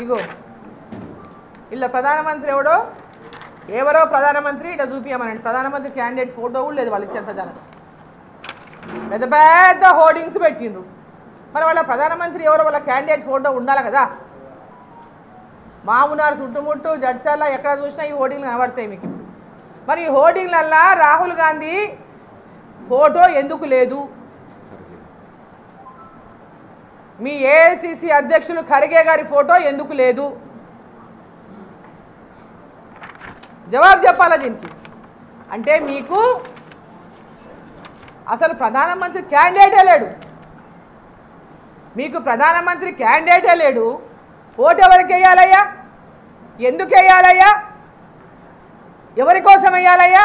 ఇగో ఇలా ప్రధానమంత్రి ఎవరో ప్రధానమంత్రి ఇట్లా చూపించమనండి. ప్రధానమంత్రి క్యాండిడేట్ ఫోటో కూడా లేదు వాళ్ళు ఇచ్చారు. పెద్ద పెద్ద హోర్డింగ్స్ పెట్టిండ్రు. మరి వాళ్ళ ప్రధానమంత్రి ఎవరో వాళ్ళ క్యాండిడేట్ ఫోటో ఉండాలి కదా. మామునారు చుట్టుముట్టు జడ్చర్ల ఎక్కడ చూసినా ఈ హోర్డింగ్లు కనబడతాయి మీకు. మరి ఈ హోర్డింగ్లల్లా రాహుల్ గాంధీ ఫోటో ఎందుకు లేదు? మీ ఏఐసిసి అధ్యక్షులు ఖర్గే గారి ఫోటో ఎందుకు లేదు? జవాబు చెప్పాలా దీనికి? అంటే మీకు అసలు ప్రధానమంత్రి క్యాండిడేటే లేడు. మీకు ప్రధానమంత్రి క్యాండిడేటే లేడు. ఓటు ఎవరికి వేయాలయ్యా? ఎందుకు వేయాలయ్యా? ఎవరి కోసం వేయాలయ్యా?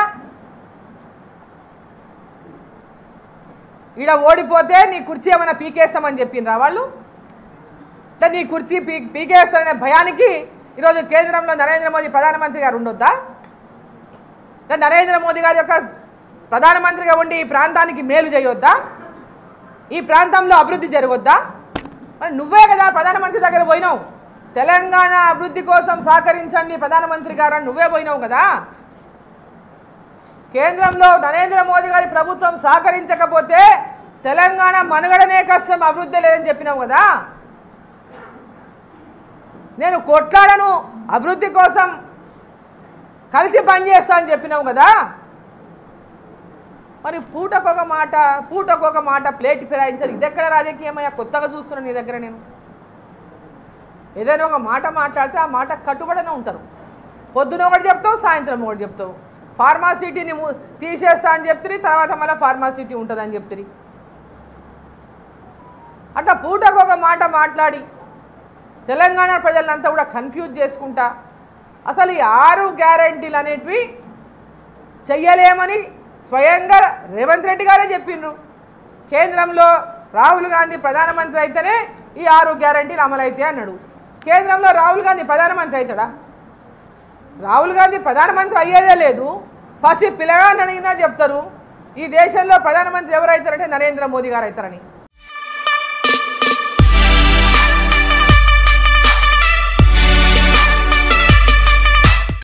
ఈడ ఓడిపోతే నీ కుర్చీ ఏమైనా పీకేస్తామని చెప్పిండ్రా వాళ్ళు? నీ కుర్చీ పీకేస్తారనే భయానికి ఈరోజు కేంద్రంలో నరేంద్ర మోదీ ప్రధానమంత్రి గారు ఉండొద్దా? నరేంద్ర మోదీ గారి యొక్క ప్రధానమంత్రిగా ఉండి ఈ ప్రాంతానికి మేలు చేయొద్దా? ఈ ప్రాంతంలో అభివృద్ధి జరగొద్దా? మరి నువ్వే కదా ప్రధానమంత్రి దగ్గర పోయినావు. తెలంగాణ అభివృద్ధి కోసం సహకరించండి ప్రధానమంత్రి గారు అని నువ్వే పోయినావు కదా. కేంద్రంలో నరేంద్ర మోదీ గారి ప్రభుత్వం సహకరించకపోతే తెలంగాణ మనుగడనే కష్టం, అభివృద్ధి లేదని చెప్పినావు కదా. నేను కొట్లాడను, అభివృద్ధి కోసం కలిసి పనిచేస్తా అని చెప్పినావు కదా. మరి పూటకొక మాట ప్లేట్ ఫిరాయించాలి. ఇదెక్కడ రాజకీయమయ్యా? కొత్తగా చూస్తున్నాను నీ దగ్గర. నేను ఏదైనా ఒక మాట మాట్లాడితే ఆ మాట కట్టుబడినే ఉంటారు. పొద్దున ఒకటి చెప్తావు, సాయంత్రం ఒకటి చెప్తావు. ఫార్మాసిటీని తీసేస్తా అని చెప్తుంది, తర్వాత మళ్ళీ ఫార్మాసిటీ ఉంటుందని చెప్తుంది. అట్లా పూటకొక మాట మాట్లాడి తెలంగాణ ప్రజలంతా కూడా కన్ఫ్యూజ్ చేసుకుంటా అసలు ఈ 6 గ్యారెంటీలు అనేటివి చెయ్యలేమని స్వయంగా రేవంత్ రెడ్డి గారే చెప్పిండ్రు. కేంద్రంలో రాహుల్ గాంధీ ప్రధానమంత్రి అయితేనే ఈ 6 గ్యారెంటీలు అమలైతాయి అన్నాడు. కేంద్రంలో రాహుల్ గాంధీ ప్రధానమంత్రి అవుతాడా? రాహుల్ గాంధీ ప్రధానమంత్రి అయ్యేదే లేదు. పసి పిల్లగాని అడిగినా చెప్తారు ఈ దేశంలో ప్రధానమంత్రి ఎవరు అవుతారంటే నరేంద్ర మోదీ గారు అవుతారని.